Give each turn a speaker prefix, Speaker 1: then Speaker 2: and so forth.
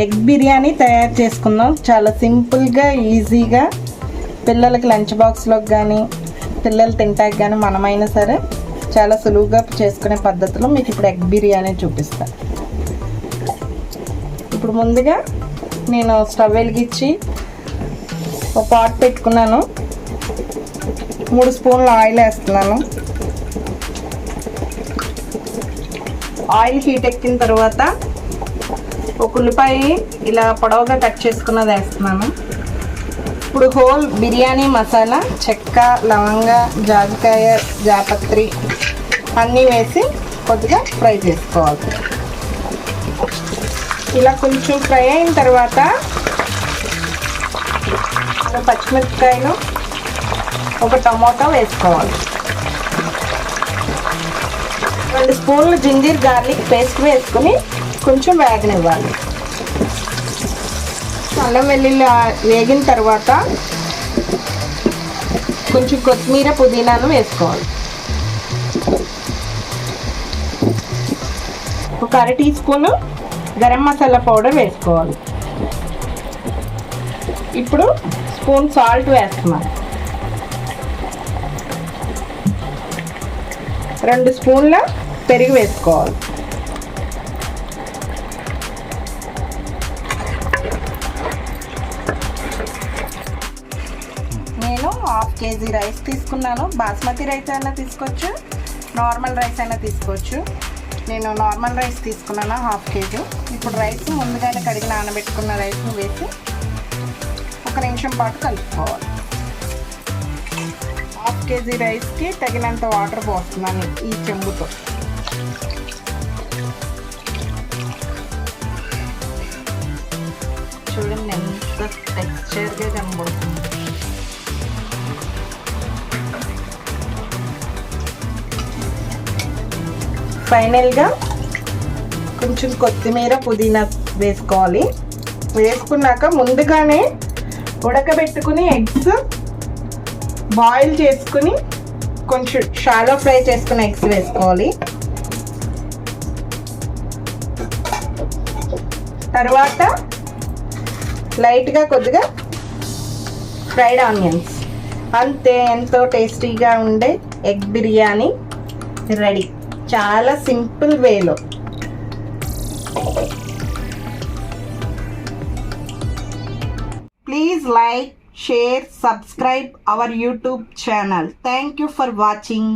Speaker 1: Egg biryani తయారు చేసుకుందాం. చాలా సింపుల్గా ఈజీగా పిల్లలకి లంచ్ బాక్స్లోకి కానీ పిల్లలు తింటాకి కానీ మనమైనా సరే చాలా సులువుగా చేసుకునే పద్ధతిలో మీకు ఇప్పుడు ఎగ్ బిర్యానీ చూపిస్తాను. ఇప్పుడు ముందుగా నేను స్టవ్ వెలిగించి ఒక పాట్ పెట్టుకున్నాను. 3 స్పూన్ల ఆయిల్ వేస్తున్నాను. ఆయిల్ హీట్ ఎక్కిన తర్వాత ఒక ఉల్లిపాయ ఇలా పొడవుగా కట్ చేసుకున్నది వేస్తున్నాను. ఇప్పుడు హోల్ బిర్యానీ మసాలా, చెక్క, లవంగ, జాజికాయ, జాపత్రి అన్నీ వేసి కొద్దిగా ఫ్రై చేసుకోవాలి. ఇలా కొంచెం ఫ్రై అయిన తర్వాత పచ్చిమిరపకాయలు, ఒక టమోటా వేసుకోవాలి. 2 స్పూన్లు జింజర్ గార్లిక్ పేస్ట్ వేసుకొని కొంచెం వేగనివ్వాలి. అల్లం వెల్లుల్లి వేగిన తర్వాత కొంచెం కొత్తిమీర, పుదీనాను వేసుకోవాలి. ఒక 1/2 teaspoon garam masala powder వేసుకోవాలి. ఇప్పుడు స్పూన్ సాల్ట్ వేస్తున్నాను. 2 స్పూన్ల పెరుగు వేసుకోవాలి. నేను 1/2 కేజీ రైస్ తీసుకున్నాను. బాస్మతి రైస్ అయినా తీసుకోవచ్చు, నార్మల్ రైస్ అయినా తీసుకోవచ్చు. నేను నార్మల్ రైస్ తీసుకున్నాను 1/2 కేజీ. ఇప్పుడు రైస్ ముందుగానే కడిగి నానబెట్టుకున్న రైస్ని వేసి 1 నిమిషం పాటు కలుపుకోవాలి. 1/2 కేజీ రైస్కి తగినంత వాటర్ పోస్తున్నాను ఈ చెంబుతో. చూడండి ఎంత టెక్స్చర్గా కనబడుతుంది. ఫైనల్గా కొంచెం కొత్తిమీర, పుదీనా వేసుకోవాలి. వేసుకున్నాక ముందుగానే ఉడకబెట్టుకుని ఎగ్స్ బాయిల్ చేసుకుని కొంచెం షాలో ఫ్రై చేసుకుని ఎగ్స్ వేసుకోవాలి. తర్వాత లైట్గా కొద్దిగా ఫ్రైడ్ ఆనియన్స్. అంతే, ఎంతో టేస్టీగా ఉండే ఎగ్ బిర్యానీ రెడీ. చాలా సింపుల్ వేలో. Please like, share, subscribe our YouTube channel. Thank you for watching.